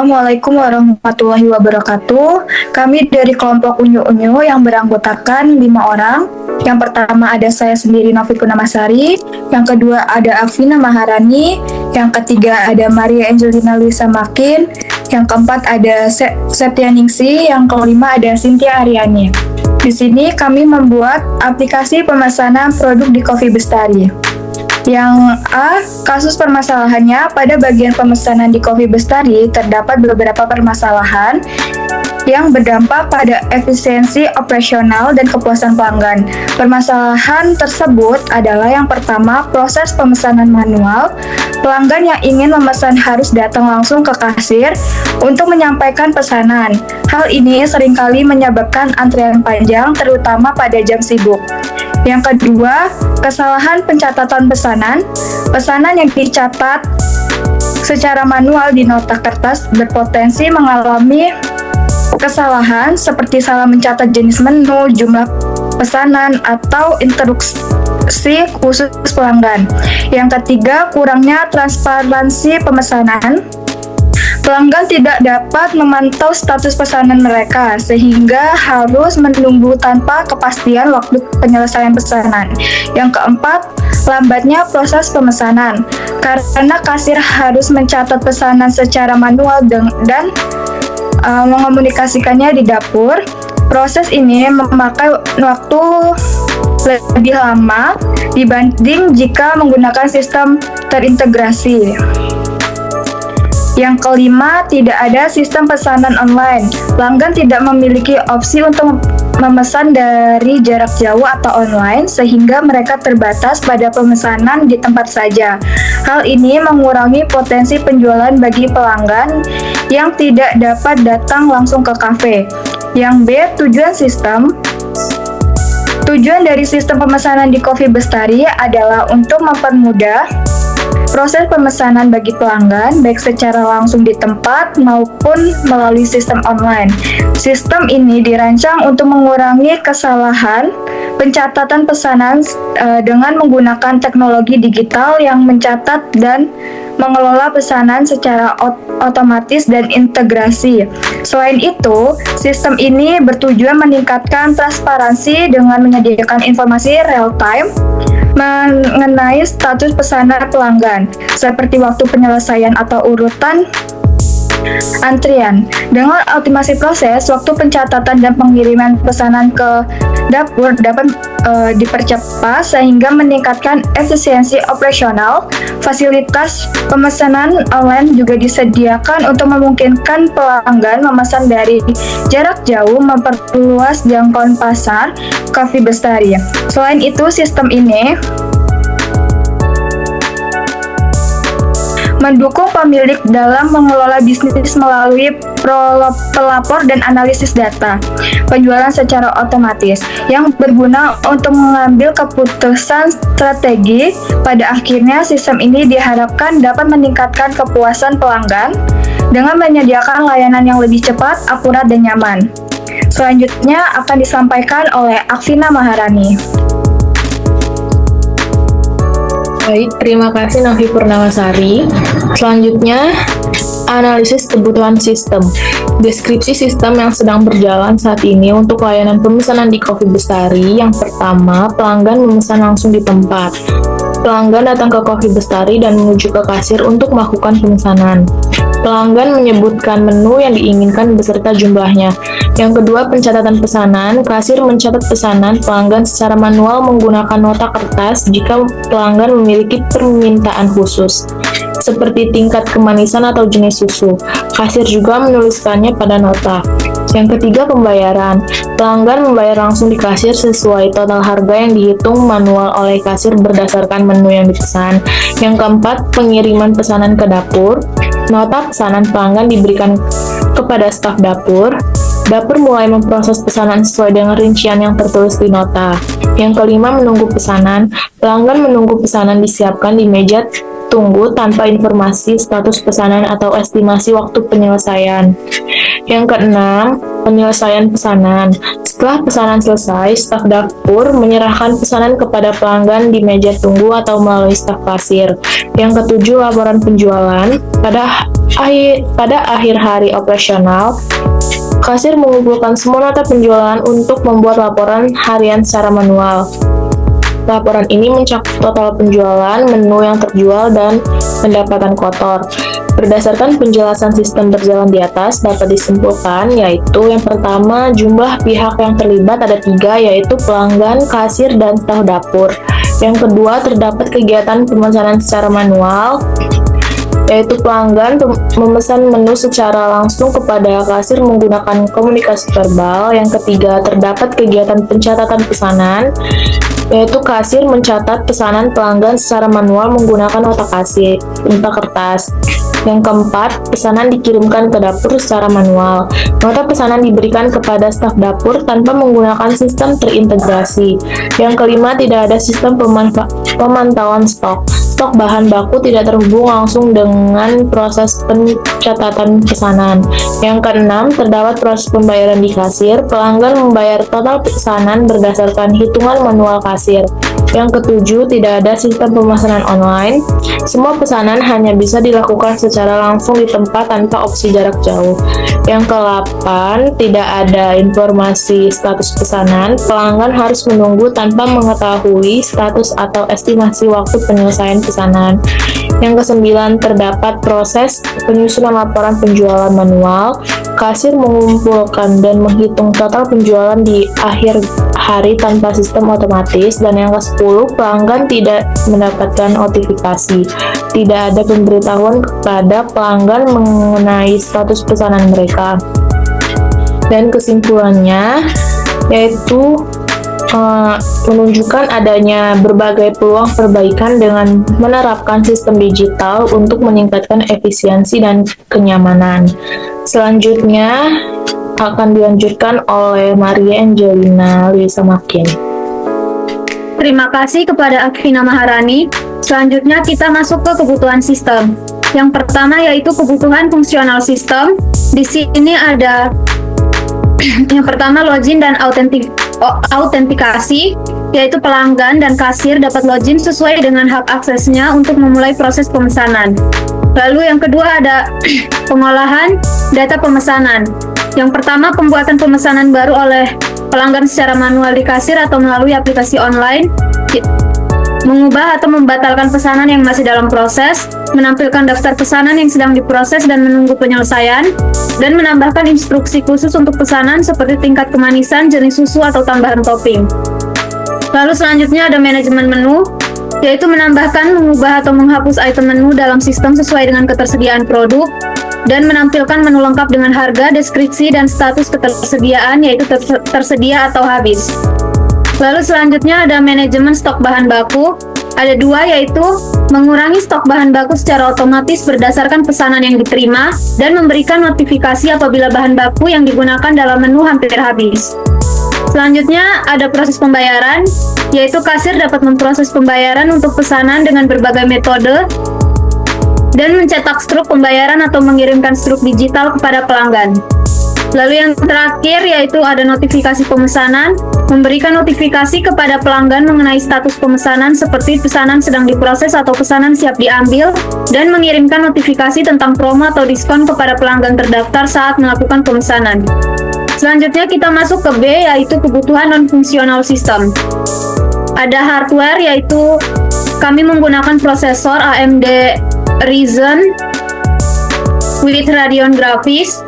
Assalamualaikum warahmatullahi wabarakatuh. Kami dari kelompok Unyu-Unyu yang beranggotakan 5 orang. Yang pertama ada saya sendiri Novi Purnamasari, yang kedua ada Afina Maharani, yang ketiga ada Maria Angelina Luisa Makin, yang keempat ada Septianingsi, yang kelima ada Cynthia Aryani. Di sini kami membuat aplikasi pemesanan produk di Coffee Bestari. Yang A, kasus permasalahannya pada bagian pemesanan di Coffee Bestari terdapat beberapa permasalahan yang berdampak pada efisiensi operasional dan kepuasan pelanggan. Permasalahan tersebut adalah yang pertama, proses pemesanan manual. Pelanggan yang ingin memesan harus datang langsung ke kasir untuk menyampaikan pesanan. Hal ini seringkali menyebabkan antrian panjang, terutama pada jam sibuk. Yang kedua, kesalahan pencatatan pesanan. Pesanan yang dicatat secara manual di nota kertas berpotensi mengalami kesalahan seperti salah mencatat jenis menu, jumlah pesanan, atau instruksi khusus pelanggan. Yang ketiga, kurangnya transparansi pemesanan. Pelanggan tidak dapat memantau status pesanan mereka, sehingga harus menunggu tanpa kepastian waktu penyelesaian pesanan. Yang keempat, lambatnya proses pemesanan. Karena kasir harus mencatat pesanan secara manual dan mengomunikasikannya di dapur, proses ini memakai waktu lebih lama dibanding jika menggunakan sistem terintegrasi. Yang kelima, tidak ada sistem pesanan online. Pelanggan tidak memiliki opsi untuk memesan dari jarak jauh atau online, sehingga mereka terbatas pada pemesanan di tempat saja. Hal ini mengurangi potensi penjualan bagi pelanggan yang tidak dapat datang langsung ke kafe. Yang B, Tujuan dari sistem pemesanan di Coffee Bestari adalah untuk mempermudah proses pemesanan bagi pelanggan, baik secara langsung di tempat maupun melalui sistem online. Sistem ini dirancang untuk mengurangi kesalahan pencatatan pesanan dengan menggunakan teknologi digital yang mencatat dan mengelola pesanan secara otomatis dan integrasi. Selain itu, sistem ini bertujuan meningkatkan transparansi dengan menyediakan informasi real-time mengenai status pesanan pelanggan, seperti waktu penyelesaian atau urutan antrian. Dengan optimasi proses, waktu pencatatan dan pengiriman pesanan ke dapur dapat dipercepat sehingga meningkatkan efisiensi operasional. Fasilitas pemesanan online juga disediakan untuk memungkinkan pelanggan memesan dari jarak jauh, memperluas jangkauan pasar Coffee Bestari. Selain itu, sistem ini mendukung pemilik dalam mengelola bisnis melalui pelapor dan analisis data penjualan secara otomatis yang berguna untuk mengambil keputusan strategi. Pada akhirnya, sistem ini diharapkan dapat meningkatkan kepuasan pelanggan dengan menyediakan layanan yang lebih cepat, akurat, dan nyaman. Selanjutnya akan disampaikan oleh Afina Maharani. Baik, terima kasih Novi Purnamasari. Selanjutnya, analisis kebutuhan sistem. Deskripsi sistem yang sedang berjalan saat ini untuk layanan pemesanan di Coffee Bestari. Yang pertama, pelanggan memesan langsung di tempat. Pelanggan datang ke Coffee Bestari dan menuju ke kasir untuk melakukan pemesanan. Pelanggan menyebutkan menu yang diinginkan beserta jumlahnya. Yang kedua, pencatatan pesanan. Kasir mencatat pesanan pelanggan secara manual menggunakan nota kertas jika pelanggan memiliki permintaan khusus, seperti tingkat kemanisan atau jenis susu. Kasir juga menuliskannya pada nota. Yang ketiga, pembayaran. Pelanggan membayar langsung di kasir sesuai total harga yang dihitung manual oleh kasir berdasarkan menu yang dipesan. Yang keempat, pengiriman pesanan ke dapur. Nota pesanan pelanggan diberikan kepada staf dapur. Dapur mulai memproses pesanan sesuai dengan rincian yang tertulis di nota. Yang kelima, menunggu pesanan. Pelanggan menunggu pesanan disiapkan di meja tunggu tanpa informasi status pesanan atau estimasi waktu penyelesaian. Yang keenam, penyelesaian pesanan. Setelah pesanan selesai, staf dapur menyerahkan pesanan kepada pelanggan di meja tunggu atau melalui staf kasir. Yang ketujuh, laporan penjualan. Pada Pada akhir hari operasional, kasir mengumpulkan semua data penjualan untuk membuat laporan harian secara manual. Laporan ini mencakup total penjualan, menu yang terjual, dan pendapatan kotor. Berdasarkan penjelasan sistem berjalan di atas, dapat disimpulkan yaitu yang pertama, jumlah pihak yang terlibat ada 3, yaitu pelanggan, kasir, dan staf dapur. Yang kedua, terdapat kegiatan pemesanan secara manual, yaitu pelanggan memesan menu secara langsung kepada kasir menggunakan komunikasi verbal. Yang ketiga, terdapat kegiatan pencatatan pesanan, yaitu kasir mencatat pesanan pelanggan secara manual menggunakan nota kertas. Yang keempat, pesanan dikirimkan ke dapur secara manual. Nota pesanan diberikan kepada staf dapur tanpa menggunakan sistem terintegrasi. Yang kelima, tidak ada sistem pemantauan stok. Stok bahan baku tidak terhubung langsung dengan proses pencatatan pesanan. Yang keenam, terdapat proses pembayaran di kasir. Pelanggan membayar total pesanan berdasarkan hitungan manual kasir. Yang ketujuh, tidak ada sistem pemesanan online. Semua pesanan hanya bisa dilakukan secara langsung di tempat tanpa opsi jarak jauh. Yang ke-8, tidak ada informasi status pesanan. Pelanggan harus menunggu tanpa mengetahui status atau estimasi waktu penyelesaian pesanan. Yang ke-9, terdapat proses penyusunan laporan penjualan manual. Kasir mengumpulkan dan menghitung total penjualan di akhir hari tanpa sistem otomatis. Dan yang ke-10, pelanggan tidak mendapatkan notifikasi. Tidak ada pemberitahuan kepada pelanggan mengenai status pesanan mereka. Dan kesimpulannya yaitu menunjukkan adanya berbagai peluang perbaikan dengan menerapkan sistem digital untuk meningkatkan efisiensi dan kenyamanan. Selanjutnya akan dilanjutkan oleh Maria Angelina Lisa Makin. Terima kasih kepada Akvina Maharani. Selanjutnya kita masuk ke kebutuhan sistem. Yang pertama yaitu kebutuhan fungsional sistem. Di sini ada yang pertama login dan autentikasi, yaitu pelanggan dan kasir dapat login sesuai dengan hak aksesnya untuk memulai proses pemesanan. Lalu yang kedua ada pengolahan data pemesanan. Yang pertama, pembuatan pemesanan baru oleh pelanggan secara manual di kasir atau melalui aplikasi online, mengubah atau membatalkan pesanan yang masih dalam proses, menampilkan daftar pesanan yang sedang diproses dan menunggu penyelesaian, dan menambahkan instruksi khusus untuk pesanan seperti tingkat kemanisan, jenis susu, atau tambahan topping. Lalu selanjutnya ada manajemen menu, yaitu menambahkan, mengubah, atau menghapus item menu dalam sistem sesuai dengan ketersediaan produk, dan menampilkan menu lengkap dengan harga, deskripsi, dan status ketersediaan, yaitu tersedia atau habis. Lalu selanjutnya ada manajemen stok bahan baku. Ada 2, yaitu mengurangi stok bahan baku secara otomatis berdasarkan pesanan yang diterima dan memberikan notifikasi apabila bahan baku yang digunakan dalam menu hampir habis. Selanjutnya ada proses pembayaran, yaitu kasir dapat memproses pembayaran untuk pesanan dengan berbagai metode dan mencetak struk pembayaran atau mengirimkan struk digital kepada pelanggan. Lalu yang terakhir yaitu ada notifikasi pemesanan, memberikan notifikasi kepada pelanggan mengenai status pemesanan seperti pesanan sedang diproses atau pesanan siap diambil, dan mengirimkan notifikasi tentang promo atau diskon kepada pelanggan terdaftar saat melakukan pemesanan. Selanjutnya kita masuk ke B, yaitu kebutuhan non-fungsional sistem. Ada hardware, yaitu kami menggunakan prosesor AMD Ryzen with Radeon Graphics.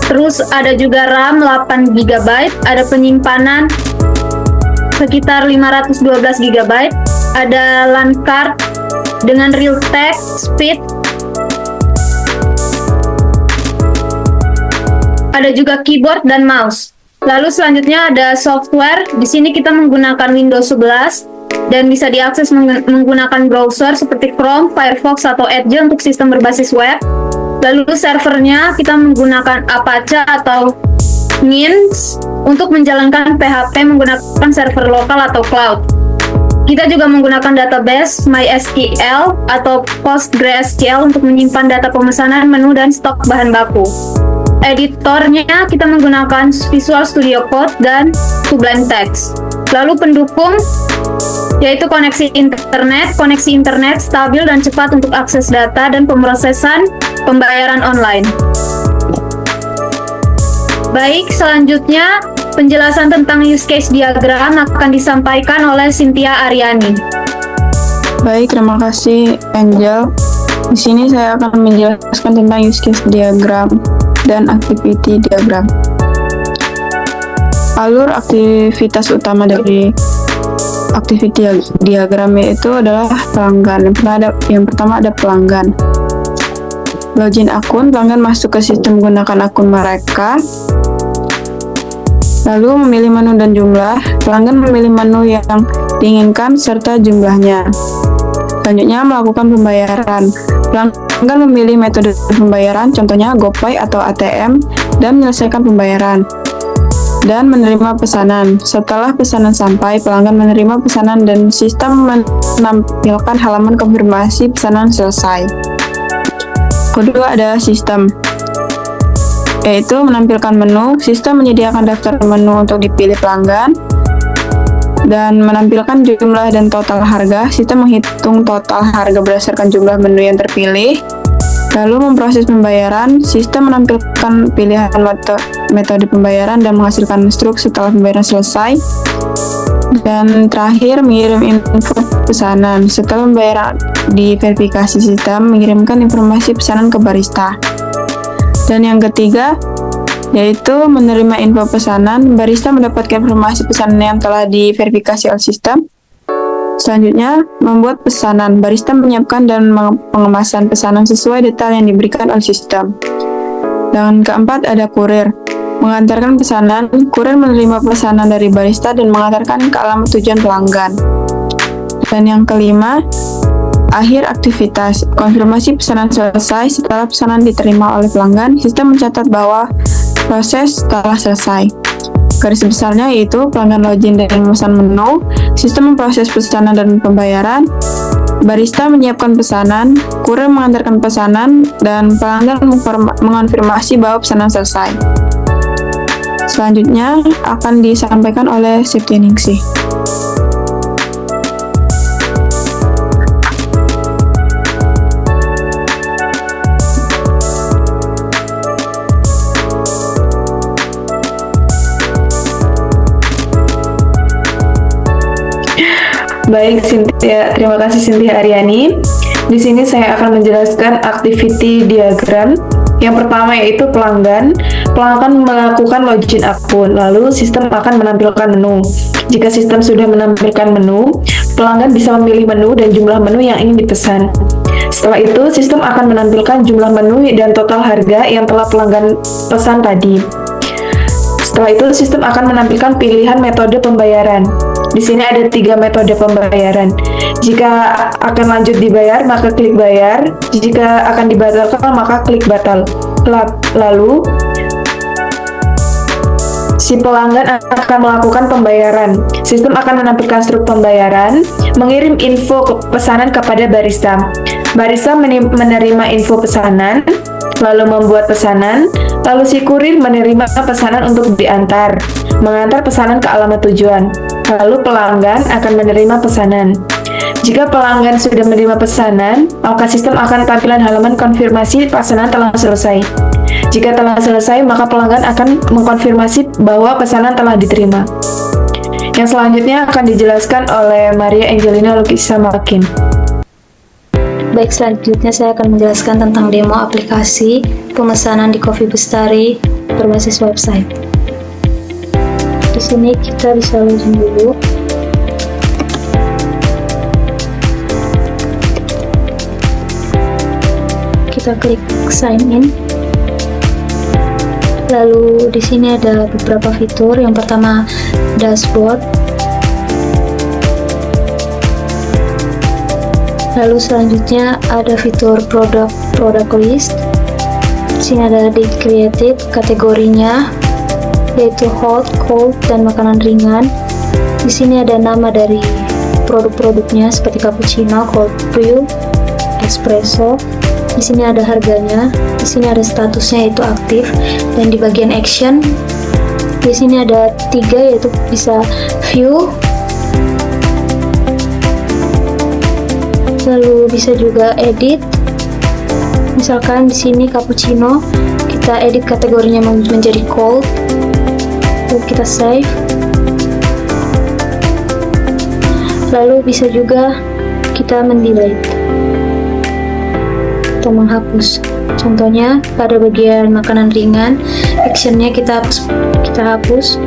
Terus ada juga RAM 8 GB, ada penyimpanan sekitar 512 GB, ada LAN card dengan Realtek speed, ada juga keyboard dan mouse. Lalu selanjutnya ada software. Di sini kita menggunakan Windows 11 dan bisa diakses menggunakan browser seperti Chrome, Firefox, atau Edge untuk sistem berbasis web. Lalu servernya kita menggunakan Apache atau Minx untuk menjalankan PHP menggunakan server lokal atau cloud. Kita juga menggunakan database MySQL atau PostgreSQL untuk menyimpan data pemesanan, menu, dan stok bahan baku. Editornya kita menggunakan Visual Studio Code dan Sublime Text. Lalu pendukung yaitu koneksi internet stabil dan cepat untuk akses data dan pemrosesan pembayaran online. Baik, selanjutnya penjelasan tentang use case diagram akan disampaikan oleh Cynthia Aryani. Baik, terima kasih Angel. Di sini saya akan menjelaskan tentang use case diagram dan activity diagram. Alur aktivitas utama dari activity diagram yaitu adalah pelanggan. Yang pertama ada pelanggan. Login akun, pelanggan masuk ke sistem menggunakan akun mereka. Lalu memilih menu dan jumlah, pelanggan memilih menu yang diinginkan serta jumlahnya. Selanjutnya melakukan pembayaran. Pelanggan memilih metode pembayaran, contohnya GoPay atau ATM, dan menyelesaikan pembayaran. Dan menerima pesanan. Setelah pesanan sampai, pelanggan menerima pesanan dan sistem menampilkan halaman konfirmasi pesanan selesai. Kedua ada sistem, yaitu menampilkan menu. Sistem menyediakan daftar menu untuk dipilih pelanggan dan menampilkan jumlah dan total harga. Sistem menghitung total harga berdasarkan jumlah menu yang terpilih, lalu memproses pembayaran. Sistem menampilkan pilihan metode pembayaran dan menghasilkan struk setelah pembayaran selesai. Dan terakhir mengirim info pesanan. Setelah pembayaran diverifikasi, sistem mengirimkan informasi pesanan ke barista. Dan yang ketiga yaitu menerima info pesanan. Barista mendapatkan informasi pesanan yang telah diverifikasi oleh sistem. Selanjutnya, membuat pesanan. Barista menyiapkan dan pengemasan pesanan sesuai detail yang diberikan oleh sistem. Dan keempat ada kurir. Mengantarkan pesanan. Kurir menerima pesanan dari barista dan mengantarkan ke alamat tujuan pelanggan. Dan yang kelima, akhir aktivitas. Konfirmasi pesanan selesai. Setelah pesanan diterima oleh pelanggan, sistem mencatat bahwa proses telah selesai. Garis besarnya yaitu pelanggan login dan memesan menu, sistem memproses pesanan dan pembayaran, barista menyiapkan pesanan, kurir mengantarkan pesanan, dan pelanggan mengonfirmasi bahwa pesanan selesai. Selanjutnya akan disampaikan oleh Septianingsih. Baik, terima kasih Cynthia Aryani. Di sini saya akan menjelaskan activity diagram. Yang pertama yaitu pelanggan. Pelanggan melakukan login akun, lalu sistem akan menampilkan menu. Jika sistem sudah menampilkan menu, pelanggan bisa memilih menu dan jumlah menu yang ingin dipesan. Setelah itu, sistem akan menampilkan jumlah menu dan total harga yang telah pelanggan pesan tadi. Setelah itu, sistem akan menampilkan pilihan metode pembayaran. Di sini ada 3 metode pembayaran. Jika akan lanjut dibayar, maka klik bayar. Jika akan dibatalkan, maka klik batal. Lalu, si pelanggan akan melakukan pembayaran. Sistem akan menampilkan struk pembayaran, mengirim info pesanan kepada barista. Barista menerima info pesanan, lalu membuat pesanan, lalu si kurir menerima pesanan untuk diantar, mengantar pesanan ke alamat tujuan. Lalu pelanggan akan menerima pesanan. Jika pelanggan sudah menerima pesanan, maka sistem akan tampilan halaman konfirmasi pesanan telah selesai. Jika telah selesai, maka pelanggan akan mengkonfirmasi bahwa pesanan telah diterima. Yang selanjutnya akan dijelaskan oleh Maria Angelina Lukisa Makin. Baik, selanjutnya saya akan menjelaskan tentang demo aplikasi pemesanan di Coffee Bestari berbasis website. Di sini kita bisa login dulu. Kita klik sign in. Lalu di sini ada beberapa fitur. Yang pertama dashboard. Lalu selanjutnya ada fitur product list. Di sini ada date created, kategorinya yaitu hot, cold, dan makanan ringan. Di sini ada nama dari produk-produknya seperti cappuccino, cold brew, espresso. Di sini ada harganya. Di sini ada statusnya yaitu aktif. Dan di bagian action, di sini ada 3 yaitu bisa view, Lalu bisa juga edit. Misalkan di sini cappuccino, kita edit kategorinya menjadi cold. Lalu kita save. Lalu bisa juga kita mendelete atau menghapus. Contohnya pada bagian makanan ringan, actionnya kita hapus.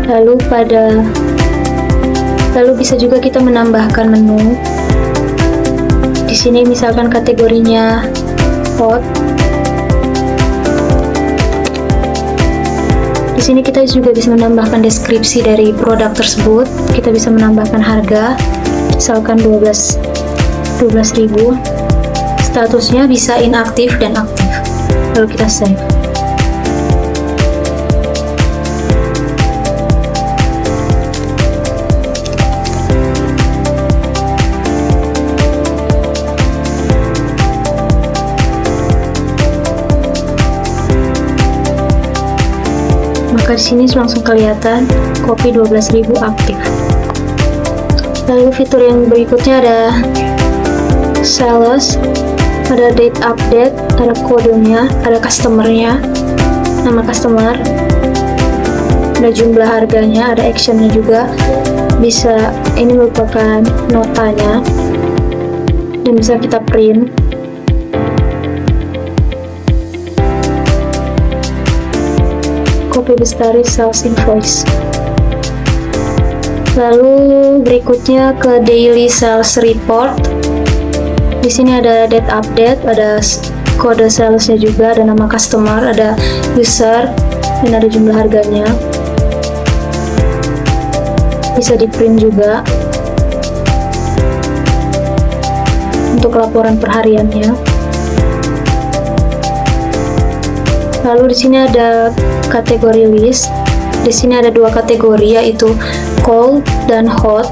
Lalu bisa juga kita menambahkan menu. Di sini misalkan kategorinya hot. Di sini kita juga bisa menambahkan deskripsi dari produk tersebut. Kita bisa menambahkan harga, misalkan 12.000. Statusnya bisa inaktif dan aktif. Lalu kita save. Maka di sini langsung kelihatan kopi 12.000 aktif. Lalu fitur yang berikutnya ada sales, ada date update, ada kodenya, ada customernya, nama customer, ada jumlah harganya, ada actionnya juga. Bisa, ini merupakan notanya dan bisa kita print. Kopi Bestari sales invoice. Lalu berikutnya ke daily sales report. Di sini ada date update, ada kode salesnya juga, ada nama customer, ada user, dan ada jumlah harganya. Bisa di print juga untuk laporan perhariannya. Lalu di sini ada kategori list. Di sini ada dua kategori, yaitu cold dan hot.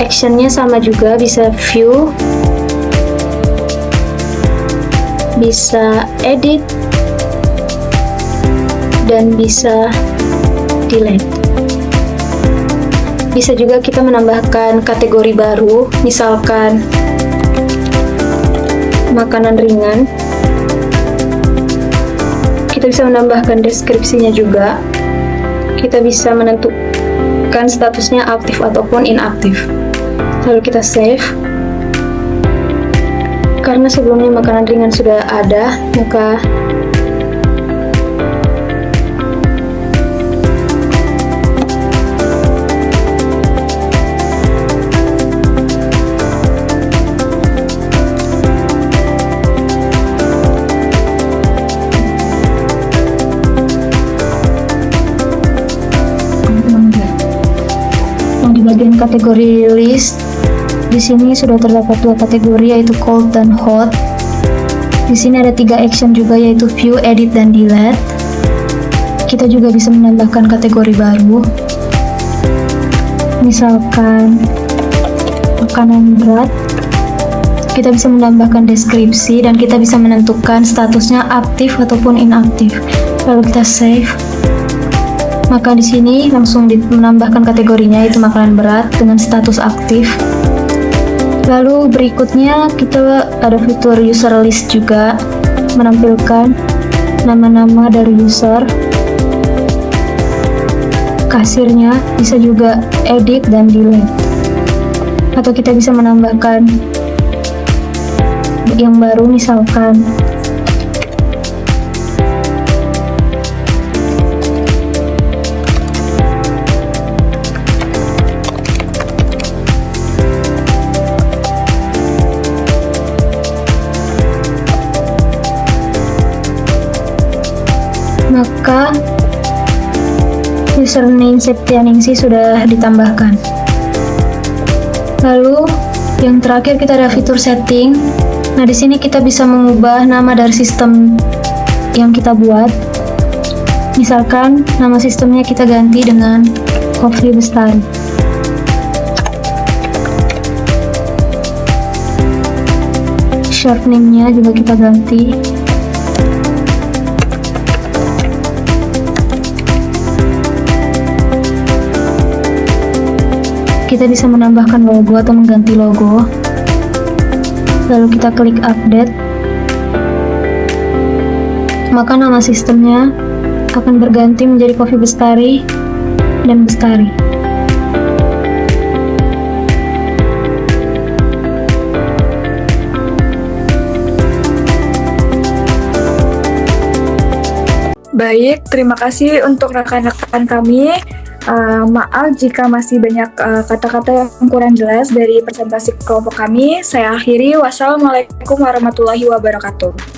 Actionnya sama juga, bisa view, bisa edit, dan bisa delete. Bisa juga kita menambahkan kategori baru, misalkan makanan ringan. Kita bisa menambahkan deskripsinya juga. Kita bisa menentukan statusnya aktif ataupun inaktif. Lalu kita save. Karena sebelumnya makanan ringan sudah ada, maka bagian kategori list. Di sini sudah terdapat dua kategori, yaitu cold dan hot. Di sini ada 3 action juga, yaitu view, edit, dan delete. Kita juga bisa menambahkan kategori baru, misalkan makanan berat. Kita bisa menambahkan deskripsi dan kita bisa menentukan statusnya aktif ataupun inaktif. Lalu kita save. Maka di sini langsung menambahkan kategorinya, yaitu makanan berat dengan status aktif. Lalu berikutnya kita ada fitur user list juga, menampilkan nama-nama dari user, kasirnya, bisa juga edit dan delete. Atau kita bisa menambahkan yang baru, misalkan maka username Septianingsi sudah ditambahkan. Lalu yang terakhir kita ada fitur setting. Nah, di sini kita bisa mengubah nama dari sistem yang kita buat. Misalkan nama sistemnya kita ganti dengan Kopi Bestari. Short name-nya juga kita ganti. kita bisa menambahkan logo atau mengganti logo. Lalu kita klik update. Maka nama sistemnya akan berganti menjadi Coffee Bestari dan Bestari. Baik, terima kasih untuk rekan-rekan kami. Maaf jika masih banyak kata-kata yang kurang jelas dari presentasi kelompok kami. Saya akhiri. Wassalamualaikum warahmatullahi wabarakatuh.